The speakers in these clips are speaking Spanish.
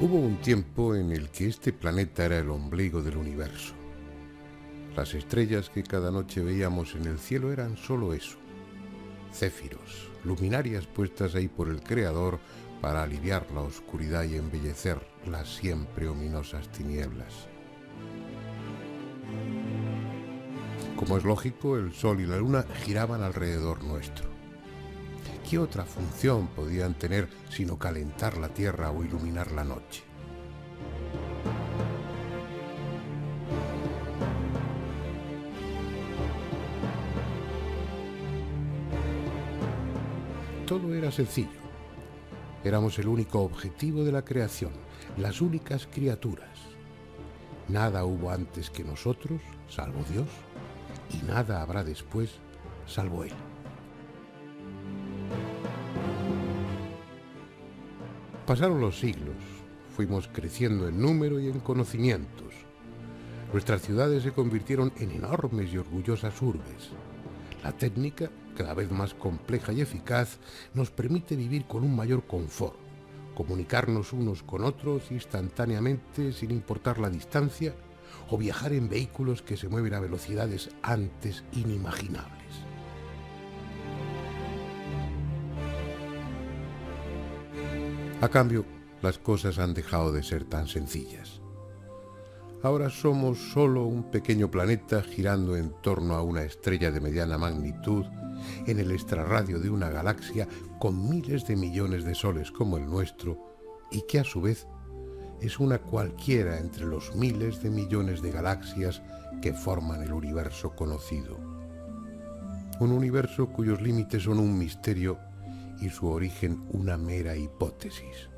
Hubo un tiempo en el que este planeta era el ombligo del universo. Las estrellas que cada noche veíamos en el cielo eran solo eso, céfiros, luminarias puestas ahí por el Creador para aliviar la oscuridad y embellecer las siempre ominosas tinieblas. Como es lógico, el Sol y la Luna giraban alrededor nuestro. ¿Qué otra función podían tener sino calentar la Tierra o iluminar la noche? Todo era sencillo. Éramos el único objetivo de la creación, las únicas criaturas. Nada hubo antes que nosotros, salvo Dios, y nada habrá después, salvo Él. Pasaron los siglos, fuimos creciendo en número y en conocimientos. Nuestras ciudades se convirtieron en enormes y orgullosas urbes. La técnica, cada vez más compleja y eficaz, nos permite vivir con un mayor confort, comunicarnos unos con otros instantáneamente sin importar la distancia, o viajar en vehículos que se mueven a velocidades antes inimaginables. A cambio, las cosas han dejado de ser tan sencillas. Ahora somos solo un pequeño planeta girando en torno a una estrella de mediana magnitud en el extrarradio de una galaxia con miles de millones de soles como el nuestro y que a su vez es una cualquiera entre los miles de millones de galaxias que forman el universo conocido. Un universo cuyos límites son un misterio y su origen una mera hipótesis.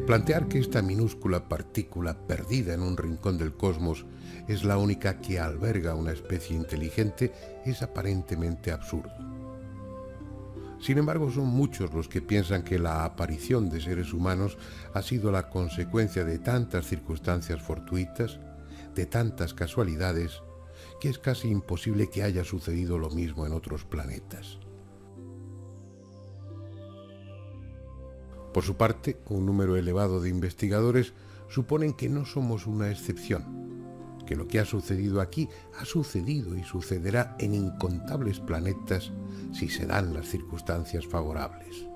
Plantear que esta minúscula partícula perdida en un rincón del cosmos es la única que alberga una especie inteligente es aparentemente absurdo. Sin embargo, son muchos los que piensan que la aparición de seres humanos ha sido la consecuencia de tantas circunstancias fortuitas, de tantas casualidades, que es casi imposible que haya sucedido lo mismo en otros planetas. Por su parte, un número elevado de investigadores suponen que no somos una excepción, que lo que ha sucedido aquí ha sucedido y sucederá en incontables planetas si se dan las circunstancias favorables.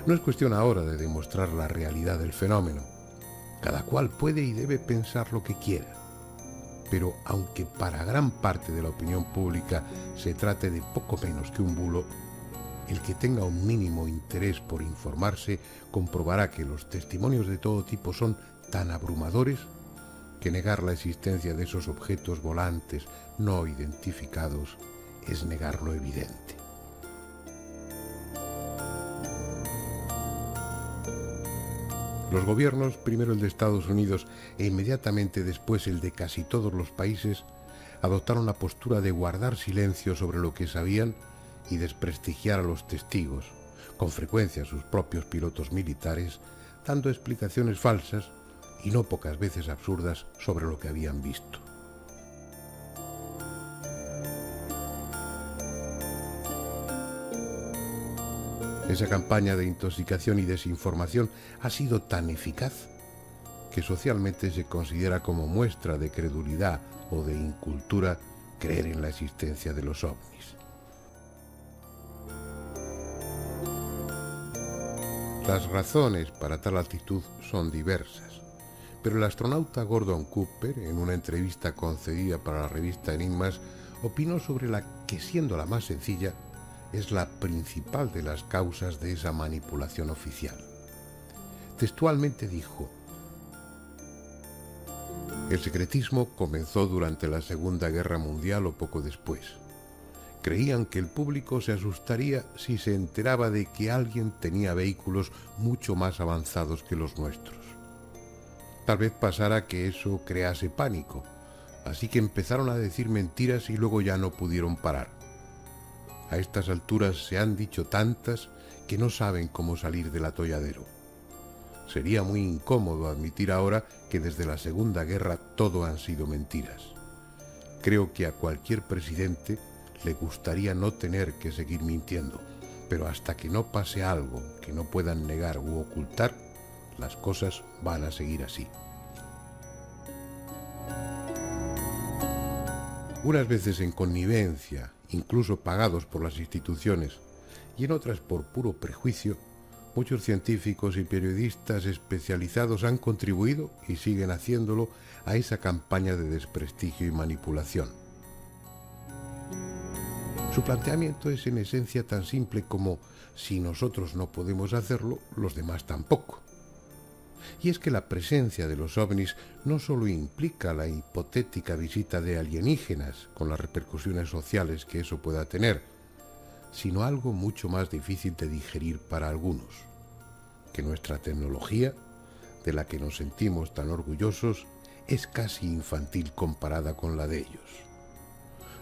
No es cuestión ahora de demostrar la realidad del fenómeno. Cada cual puede y debe pensar lo que quiera. Pero aunque para gran parte de la opinión pública se trate de poco menos que un bulo, el que tenga un mínimo interés por informarse comprobará que los testimonios de todo tipo son tan abrumadores que negar la existencia de esos objetos volantes no identificados es negar lo evidente. Los gobiernos, primero el de Estados Unidos e inmediatamente después el de casi todos los países, adoptaron la postura de guardar silencio sobre lo que sabían y desprestigiar a los testigos, con frecuencia a sus propios pilotos militares, dando explicaciones falsas y no pocas veces absurdas sobre lo que habían visto. Esa campaña de intoxicación y desinformación ha sido tan eficaz que socialmente se considera como muestra de credulidad o de incultura creer en la existencia de los ovnis. Las razones para tal actitud son diversas, pero el astronauta Gordon Cooper, en una entrevista concedida para la revista Enigmas, opinó sobre la que, siendo la más sencilla, es la principal de las causas de esa manipulación oficial. Textualmente dijo: el secretismo comenzó durante la Segunda Guerra Mundial o poco después. Creían que el público se asustaría si se enteraba de que alguien tenía vehículos mucho más avanzados que los nuestros. Tal vez pasara que eso crease pánico, así que empezaron a decir mentiras y luego ya no pudieron parar. A estas alturas se han dicho tantas que no saben cómo salir del atolladero. Sería muy incómodo admitir ahora que desde la Segunda Guerra todo han sido mentiras. Creo que a cualquier presidente le gustaría no tener que seguir mintiendo, pero hasta que no pase algo que no puedan negar u ocultar, las cosas van a seguir así. Unas veces en connivencia, incluso pagados por las instituciones, y en otras por puro prejuicio, muchos científicos y periodistas especializados han contribuido y siguen haciéndolo a esa campaña de desprestigio y manipulación. Su planteamiento es en esencia tan simple como: si nosotros no podemos hacerlo, los demás tampoco. Y es que la presencia de los ovnis no solo implica la hipotética visita de alienígenas, con las repercusiones sociales que eso pueda tener, sino algo mucho más difícil de digerir para algunos: que nuestra tecnología, de la que nos sentimos tan orgullosos, es casi infantil comparada con la de ellos.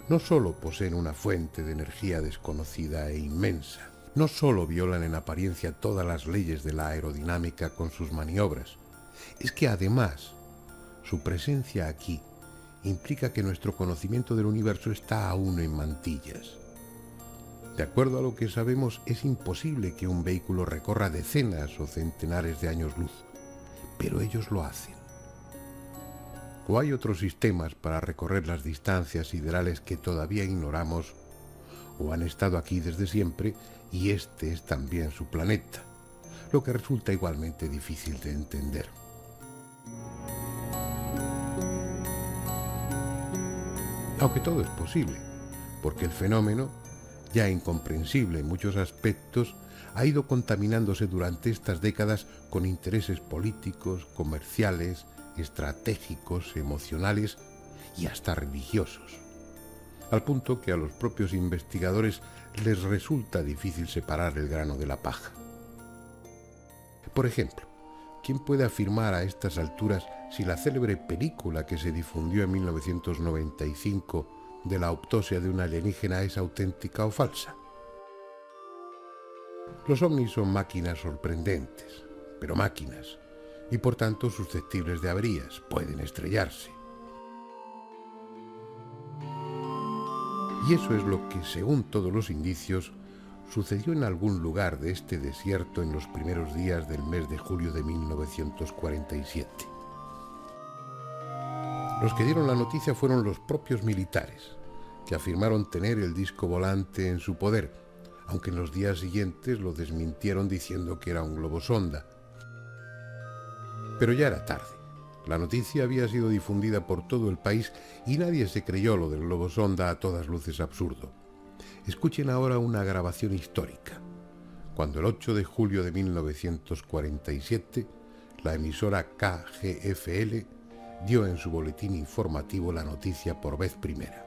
No solo poseen una fuente de energía desconocida e inmensa, no solo violan en apariencia todas las leyes de la aerodinámica con sus maniobras, es que además su presencia aquí implica que nuestro conocimiento del universo está aún en mantillas. De acuerdo a lo que sabemos, es imposible que un vehículo recorra decenas o centenares de años luz, pero ellos lo hacen. O hay otros sistemas para recorrer las distancias siderales que todavía ignoramos, o han estado aquí desde siempre y este es también su planeta, lo que resulta igualmente difícil de entender. Aunque todo es posible, porque el fenómeno, ya incomprensible en muchos aspectos, ha ido contaminándose durante estas décadas con intereses políticos, comerciales, estratégicos, emocionales y hasta religiosos, al punto que a los propios investigadores les resulta difícil separar el grano de la paja. Por ejemplo, ¿quién puede afirmar a estas alturas si la célebre película que se difundió en 1995 de la autopsia de un alienígena es auténtica o falsa? Los ovnis son máquinas sorprendentes, pero máquinas, y por tanto susceptibles de averías, pueden estrellarse. Y eso es lo que, según todos los indicios, sucedió en algún lugar de este desierto en los primeros días del mes de julio de 1947. Los que dieron la noticia fueron los propios militares, que afirmaron tener el disco volante en su poder, aunque en los días siguientes lo desmintieron diciendo que era un globosonda. Pero ya era tarde. La noticia había sido difundida por todo el país y nadie se creyó lo del globosonda, a todas luces absurdo. Escuchen ahora una grabación histórica, cuando el 8 de julio de 1947 la emisora KGFL dio en su boletín informativo la noticia por vez primera.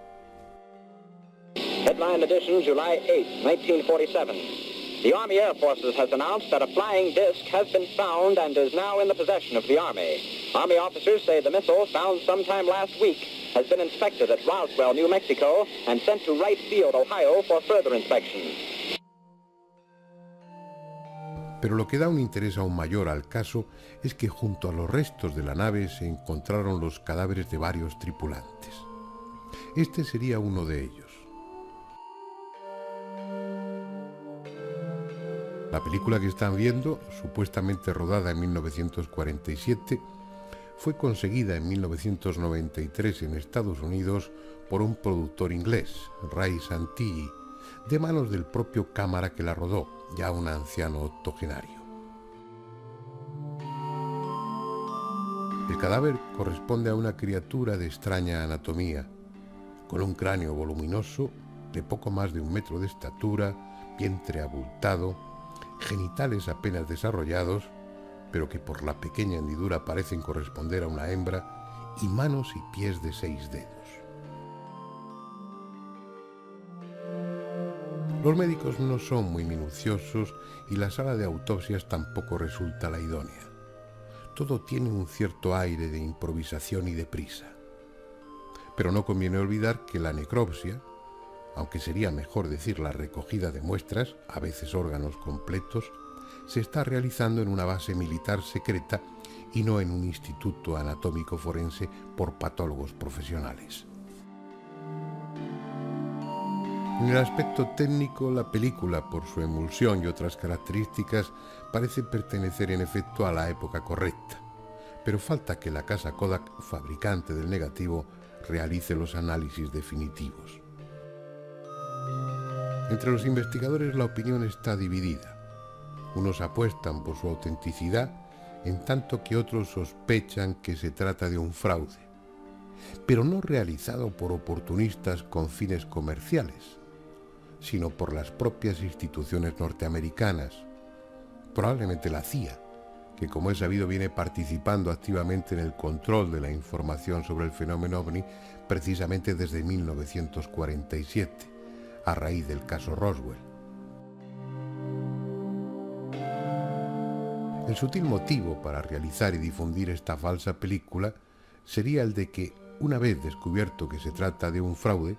Headline edition, July 8, 1947. The Army Air Forces has announced that a flying disc has been found and is now in the possession of the Army. Army officers say the missile, found sometime last week, has been inspected at Roswell, New Mexico, and sent to Wright Field, Ohio, for further inspection. Pero lo que da un interés aún mayor al caso es que junto a los restos de la nave se encontraron los cadáveres de varios tripulantes. Este sería uno de ellos. La película que están viendo, supuestamente rodada en 1947, fue conseguida en 1993 en Estados Unidos por un productor inglés, Ray Santilli, de manos del propio cámara que la rodó, ya un anciano octogenario. El cadáver corresponde a una criatura de extraña anatomía, con un cráneo voluminoso, de poco más de 1 metro de estatura, vientre abultado, genitales apenas desarrollados, pero que por la pequeña hendidura parecen corresponder a una hembra, y manos y pies de 6 dedos. Los médicos no son muy minuciosos y la sala de autopsias tampoco resulta la idónea. Todo tiene un cierto aire de improvisación y de prisa. Pero no conviene olvidar que la necropsia, aunque sería mejor decir la recogida de muestras, a veces órganos completos, se está realizando en una base militar secreta y no en un instituto anatómico forense por patólogos profesionales. En el aspecto técnico, la película, por su emulsión y otras características, parece pertenecer en efecto a la época correcta, pero falta que la casa Kodak, fabricante del negativo, realice los análisis definitivos. Entre los investigadores la opinión está dividida. Unos apuestan por su autenticidad, en tanto que otros sospechan que se trata de un fraude, pero no realizado por oportunistas con fines comerciales, sino por las propias instituciones norteamericanas, probablemente la CIA, que como es sabido viene participando activamente en el control de la información sobre el fenómeno ovni precisamente desde 1947, a raíz del caso Roswell. El sutil motivo para realizar y difundir esta falsa película sería el de que, una vez descubierto que se trata de un fraude,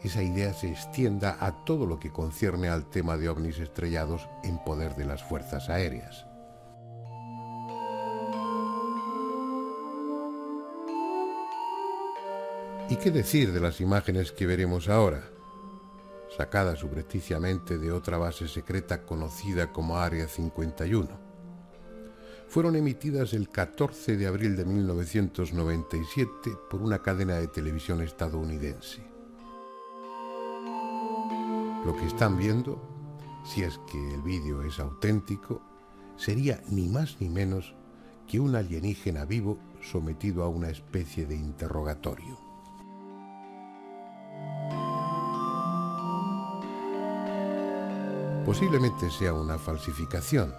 esa idea se extienda a todo lo que concierne al tema de ovnis estrellados en poder de las fuerzas aéreas. ¿Y qué decir de las imágenes que veremos ahora? Sacadas subrepticiamente de otra base secreta conocida como Área 51. Fueron emitidas el 14 de abril de 1997 por una cadena de televisión estadounidense. Lo que están viendo, si es que el vídeo es auténtico, sería ni más ni menos que un alienígena vivo sometido a una especie de interrogatorio. Posiblemente sea una falsificación,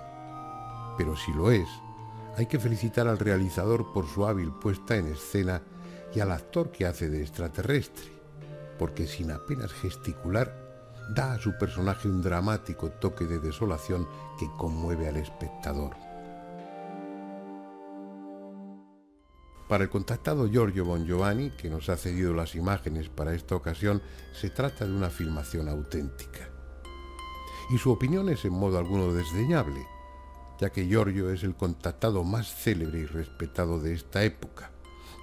pero si lo es, hay que felicitar al realizador por su hábil puesta en escena y al actor que hace de extraterrestre, porque sin apenas gesticular, da a su personaje un dramático toque de desolación que conmueve al espectador. Para el contactado Giorgio Bongiovanni, que nos ha cedido las imágenes para esta ocasión, se trata de una filmación auténtica. Y su opinión es en modo alguno desdeñable, ya que Giorgio es el contactado más célebre y respetado de esta época,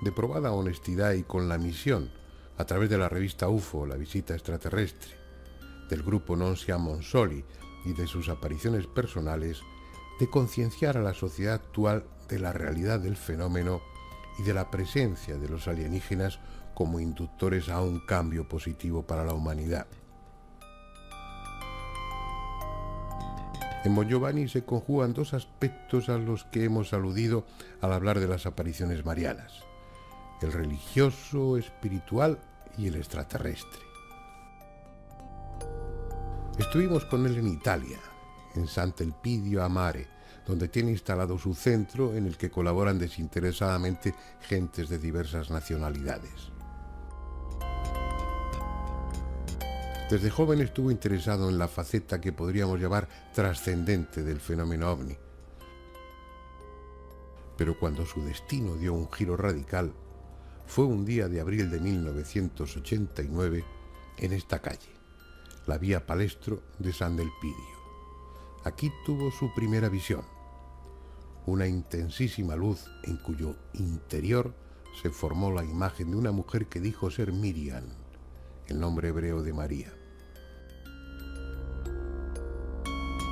de probada honestidad y con la misión, a través de la revista UFO, La Visita Extraterrestre, del grupo Non Siamo Soli y de sus apariciones personales, de concienciar a la sociedad actual de la realidad del fenómeno y de la presencia de los alienígenas como inductores a un cambio positivo para la humanidad. En Bongiovanni se conjugan dos aspectos a los que hemos aludido al hablar de las apariciones marianas: el religioso, espiritual y el extraterrestre. Estuvimos con él en Italia, en Sant'Elpidio a Mare, donde tiene instalado su centro en el que colaboran desinteresadamente gentes de diversas nacionalidades. Desde joven estuvo interesado en la faceta que podríamos llamar trascendente del fenómeno ovni. Pero cuando su destino dio un giro radical, fue un día de abril de 1989 en esta calle, la vía Palestro de Sant'Elpidio. Aquí tuvo su primera visión, una intensísima luz en cuyo interior se formó la imagen de una mujer que dijo ser Miriam, el nombre hebreo de María.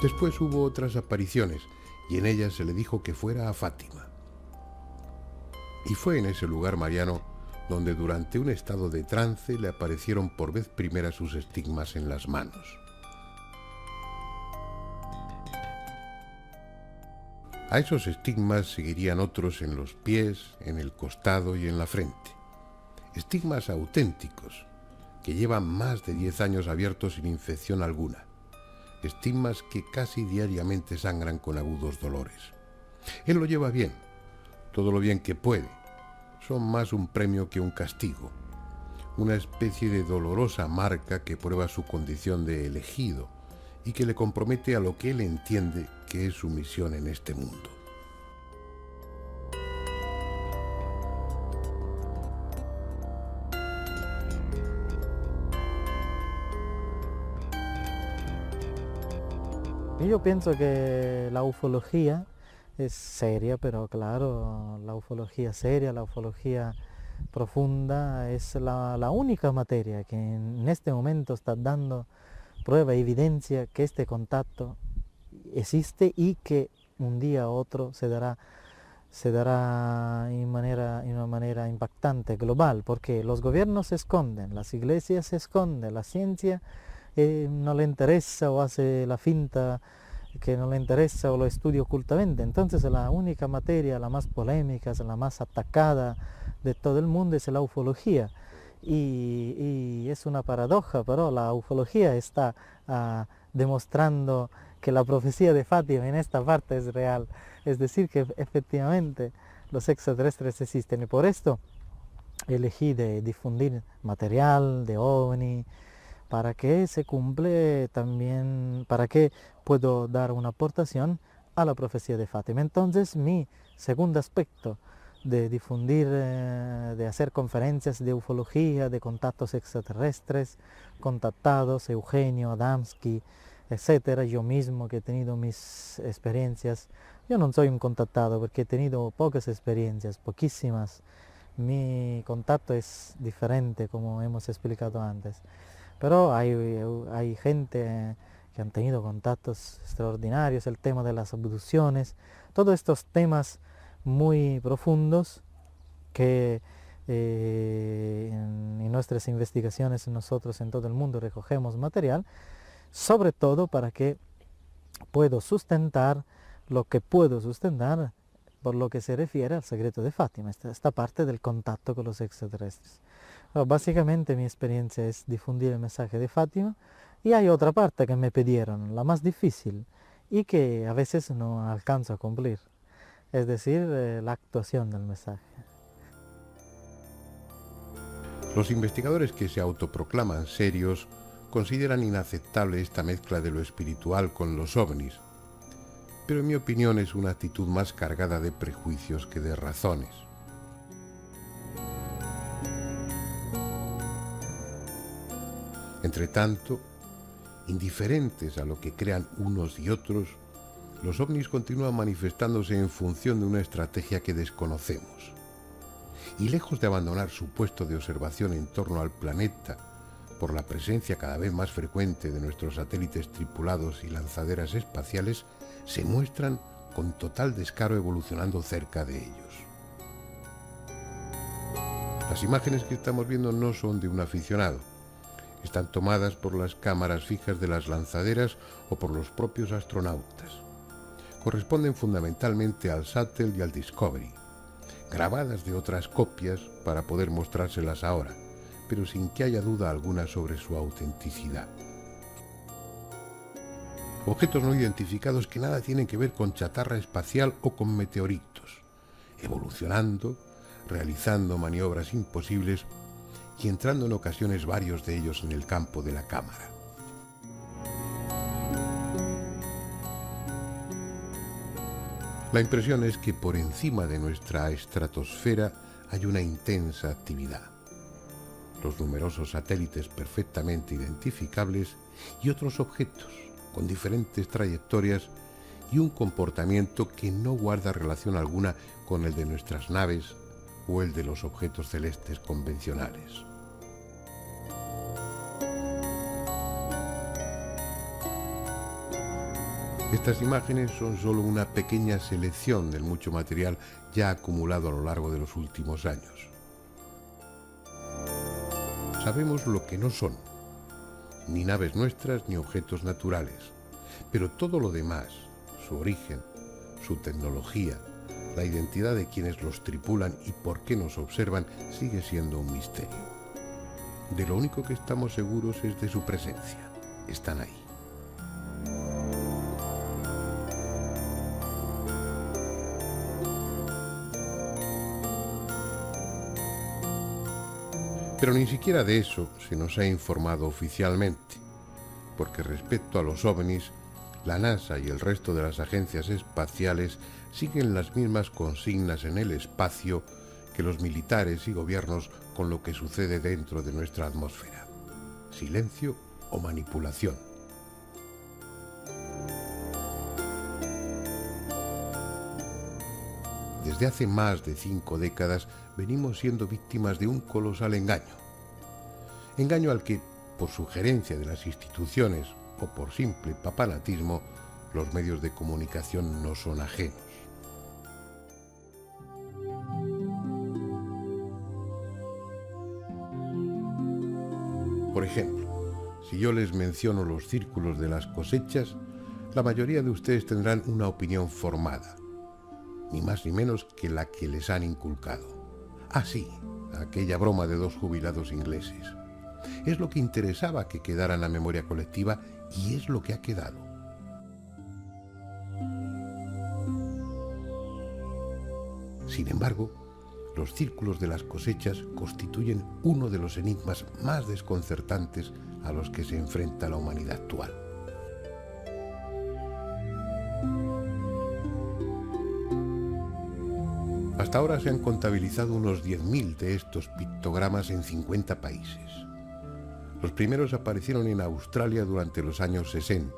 Después hubo otras apariciones y en ellas se le dijo que fuera a Fátima. Y fue en ese lugar mariano donde durante un estado de trance le aparecieron por vez primera sus estigmas en las manos. A esos estigmas seguirían otros en los pies, en el costado y en la frente. Estigmas auténticos, que llevan más de 10 años abiertos sin infección alguna. Estigmas que casi diariamente sangran con agudos dolores. Él lo lleva bien, todo lo bien que puede. Son más un premio que un castigo, una especie de dolorosa marca que prueba su condición de elegido y que le compromete a lo que él entiende que es su misión en este mundo. Yo pienso que la ufología es seria, pero claro, la ufología seria, la ufología profunda es la única materia que en este momento está dando prueba, evidencia que este contacto existe y que un día u otro se dará en una manera impactante, global, porque los gobiernos se esconden, las iglesias se esconden, la ciencia no le interesa o hace la finta que no le interesa o lo estudia ocultamente. Entonces la única materia, la más polémica, la más atacada de todo el mundo es la ufología. Y es una paradoja, pero la ufología está demostrando que la profecía de Fátima en esta parte es real. Es decir, que efectivamente los extraterrestres existen. Y por esto elegí de difundir material de OVNI, para que se cumple también, para que puedo dar una aportación a la profecía de Fátima. Entonces mi segundo aspecto de difundir, de hacer conferencias de ufología, de contactos extraterrestres, contactados, Eugenio, Adamski, etcétera, yo mismo que he tenido mis experiencias. Yo no soy un contactado porque he tenido pocas experiencias, poquísimas. Mi contacto es diferente, como hemos explicado antes. Pero hay gente que han tenido contactos extraordinarios, el tema de las abducciones, todos estos temas muy profundos que en nuestras investigaciones nosotros en todo el mundo recogemos material, sobre todo para que puedo sustentar lo que puedo sustentar por lo que se refiere al secreto de Fátima, esta parte del contacto con los extraterrestres. Básicamente mi experiencia es difundir el mensaje de Fátima, y hay otra parte que me pidieron, la más difícil, y que a veces no alcanzo a cumplir, es decir, la actuación del mensaje. Los investigadores que se autoproclaman serios consideran inaceptable esta mezcla de lo espiritual con los ovnis, pero en mi opinión es una actitud más cargada de prejuicios que de razones. Entre tanto, indiferentes a lo que crean unos y otros, los ovnis continúan manifestándose en función de una estrategia que desconocemos. Y lejos de abandonar su puesto de observación en torno al planeta, por la presencia cada vez más frecuente de nuestros satélites tripulados y lanzaderas espaciales, se muestran con total descaro evolucionando cerca de ellos. Las imágenes que estamos viendo no son de un aficionado. Están tomadas por las cámaras fijas de las lanzaderas o por los propios astronautas. Corresponden fundamentalmente al Shuttle y al Discovery, grabadas de otras copias para poder mostrárselas ahora, pero sin que haya duda alguna sobre su autenticidad. Objetos no identificados que nada tienen que ver con chatarra espacial o con meteoritos, evolucionando, realizando maniobras imposibles y entrando en ocasiones varios de ellos en el campo de la cámara. La impresión es que por encima de nuestra estratosfera hay una intensa actividad. Los numerosos satélites perfectamente identificables y otros objetos con diferentes trayectorias y un comportamiento que no guarda relación alguna con el de nuestras naves o el de los objetos celestes convencionales. Estas imágenes son solo una pequeña selección del mucho material ya acumulado a lo largo de los últimos años. Sabemos lo que no son, ni naves nuestras ni objetos naturales, pero todo lo demás, su origen, su tecnología, la identidad de quienes los tripulan y por qué nos observan sigue siendo un misterio. De lo único que estamos seguros es de su presencia. Están ahí. Pero ni siquiera de eso se nos ha informado oficialmente, porque respecto a los ovnis, la NASA y el resto de las agencias espaciales siguen las mismas consignas en el espacio que los militares y gobiernos con lo que sucede dentro de nuestra atmósfera: silencio o manipulación. desde hace más de 5 décadas venimos siendo víctimas de un colosal engaño. Engaño al que, por sugerencia de las instituciones o por simple papanatismo, los medios de comunicación no son ajenos. Por ejemplo, si yo les menciono los círculos de las cosechas, la mayoría de ustedes tendrán una opinión formada, ni más ni menos que la que les han inculcado. Ah, sí, aquella broma de 2 jubilados ingleses. Es lo que interesaba que quedara en la memoria colectiva y es lo que ha quedado. Sin embargo, los círculos de las cosechas constituyen uno de los enigmas más desconcertantes a los que se enfrenta la humanidad actual. Hasta ahora se han contabilizado unos 10.000 de estos pictogramas en 50 países. Los primeros aparecieron en Australia durante los años 60,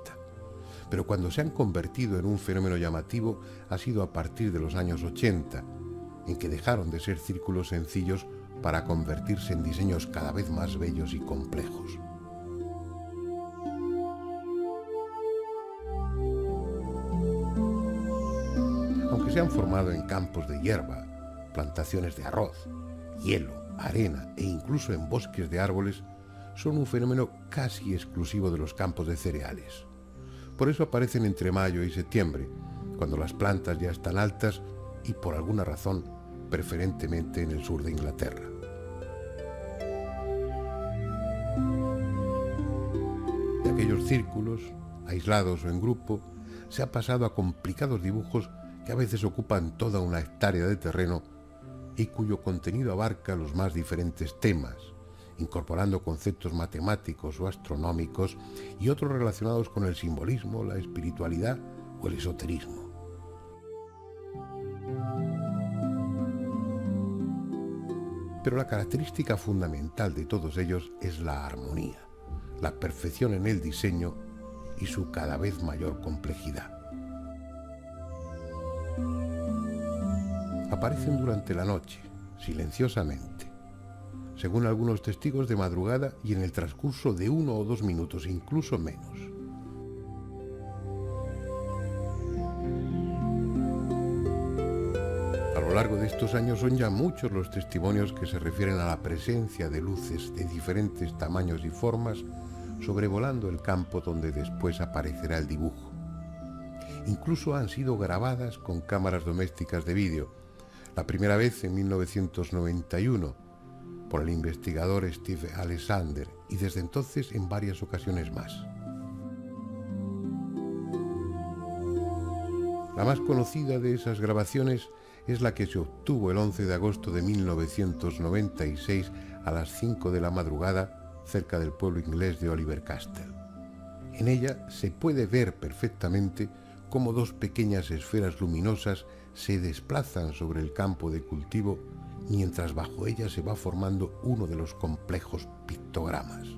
pero cuando se han convertido en un fenómeno llamativo ha sido a partir de los años 80, en que dejaron de ser círculos sencillos para convertirse en diseños cada vez más bellos y complejos. Aunque se han formado en campos de hierba, plantaciones de arroz, hielo, arena e incluso en bosques de árboles, son un fenómeno casi exclusivo de los campos de cereales. Por eso aparecen entre mayo y septiembre, cuando las plantas ya están altas y por alguna razón, preferentemente en el sur de Inglaterra. De aquellos círculos, aislados o en grupo, se ha pasado a complicados dibujos que a veces ocupan toda una hectárea de terreno y cuyo contenido abarca los más diferentes temas, incorporando conceptos matemáticos o astronómicos y otros relacionados con el simbolismo, la espiritualidad o el esoterismo. Pero la característica fundamental de todos ellos es la armonía, la perfección en el diseño y su cada vez mayor complejidad. Aparecen durante la noche, silenciosamente, según algunos testigos de madrugada y en el transcurso de 1 o 2 minutos, incluso menos. A lo largo de estos años son ya muchos los testimonios que se refieren a la presencia de luces de diferentes tamaños y formas sobrevolando el campo donde después aparecerá el dibujo. Incluso han sido grabadas con cámaras domésticas de vídeo, la primera vez en 1991 por el investigador Steve Alexander y desde entonces en varias ocasiones más. La más conocida de esas grabaciones es la que se obtuvo el 11 de agosto de 1996 a las 5 de la madrugada cerca del pueblo inglés de Oliver Castle. En ella se puede ver perfectamente cómo 2 pequeñas esferas luminosas se desplazan sobre el campo de cultivo mientras bajo ella se va formando uno de los complejos pictogramas.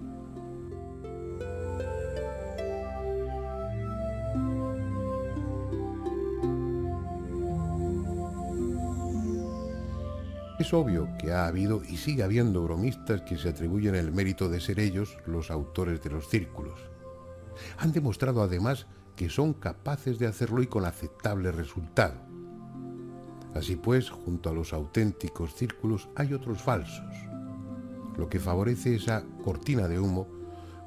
Es obvio que ha habido y sigue habiendo bromistas que se atribuyen el mérito de ser ellos los autores de los círculos. Han demostrado además que son capaces de hacerlo y con aceptable resultado. Así pues, junto a los auténticos círculos hay otros falsos, lo que favorece esa cortina de humo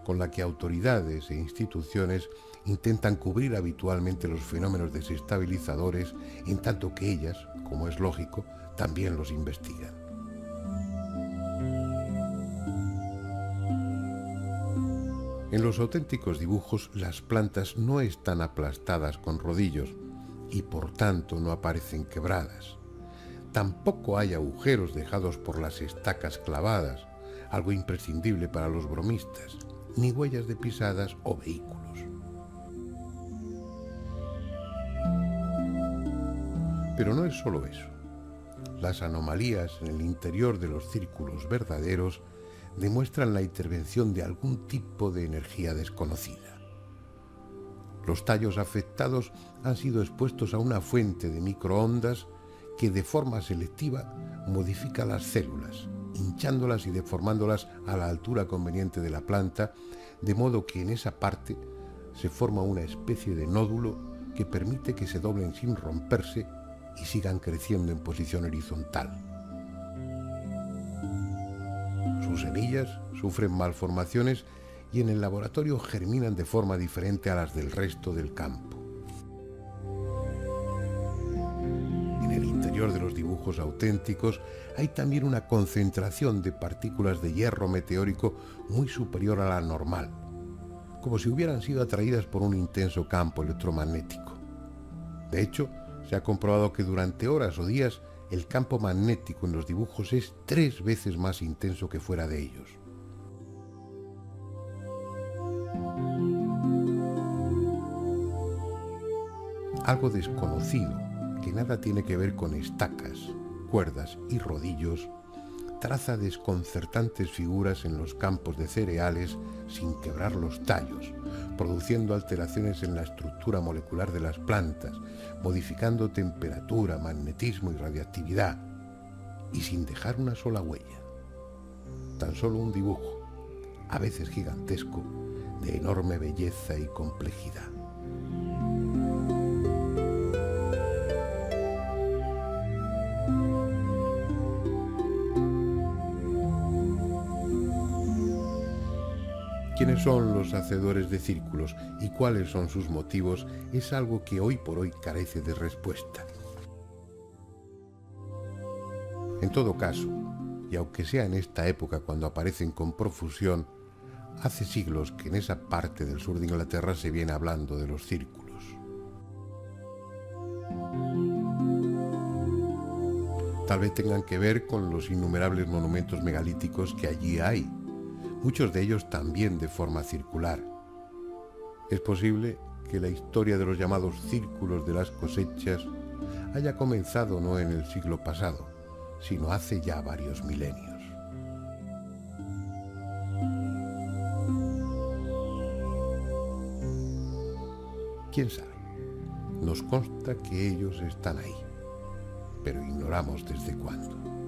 con la que autoridades e instituciones intentan cubrir habitualmente los fenómenos desestabilizadores, en tanto que ellas, como es lógico, también los investigan. En los auténticos dibujos, las plantas no están aplastadas con rodillos y por tanto no aparecen quebradas. Tampoco hay agujeros dejados por las estacas clavadas, algo imprescindible para los bromistas, ni huellas de pisadas o vehículos. Pero no es solo eso. Las anomalías en el interior de los círculos verdaderos demuestran la intervención de algún tipo de energía desconocida. Los tallos afectados han sido expuestos a una fuente de microondas que de forma selectiva modifica las células, hinchándolas y deformándolas a la altura conveniente de la planta, de modo que en esa parte se forma una especie de nódulo que permite que se doblen sin romperse y sigan creciendo en posición horizontal. Sus semillas sufren malformaciones y en el laboratorio germinan de forma diferente a las del resto del campo. En el interior de los dibujos auténticos hay también una concentración de partículas de hierro meteórico muy superior a la normal, como si hubieran sido atraídas por un intenso campo electromagnético. De hecho, se ha comprobado que durante horas o días el campo magnético en los dibujos es 3 veces más intenso que fuera de ellos. Algo desconocido, que nada tiene que ver con estacas, cuerdas y rodillos, traza desconcertantes figuras en los campos de cereales sin quebrar los tallos, produciendo alteraciones en la estructura molecular de las plantas, modificando temperatura, magnetismo y radiactividad, y sin dejar una sola huella. Tan solo un dibujo, a veces gigantesco, de enorme belleza y complejidad. ¿Quiénes son los hacedores de círculos y cuáles son sus motivos? Es algo que hoy por hoy carece de respuesta. En todo caso, y aunque sea en esta época cuando aparecen con profusión, hace siglos que en esa parte del sur de Inglaterra se viene hablando de los círculos. Tal vez tengan que ver con los innumerables monumentos megalíticos que allí hay, muchos de ellos también de forma circular. Es posible que la historia de los llamados círculos de las cosechas haya comenzado no en el siglo pasado, sino hace ya varios milenios. ¿Quién sabe? Nos consta que ellos están ahí, pero ignoramos desde cuándo.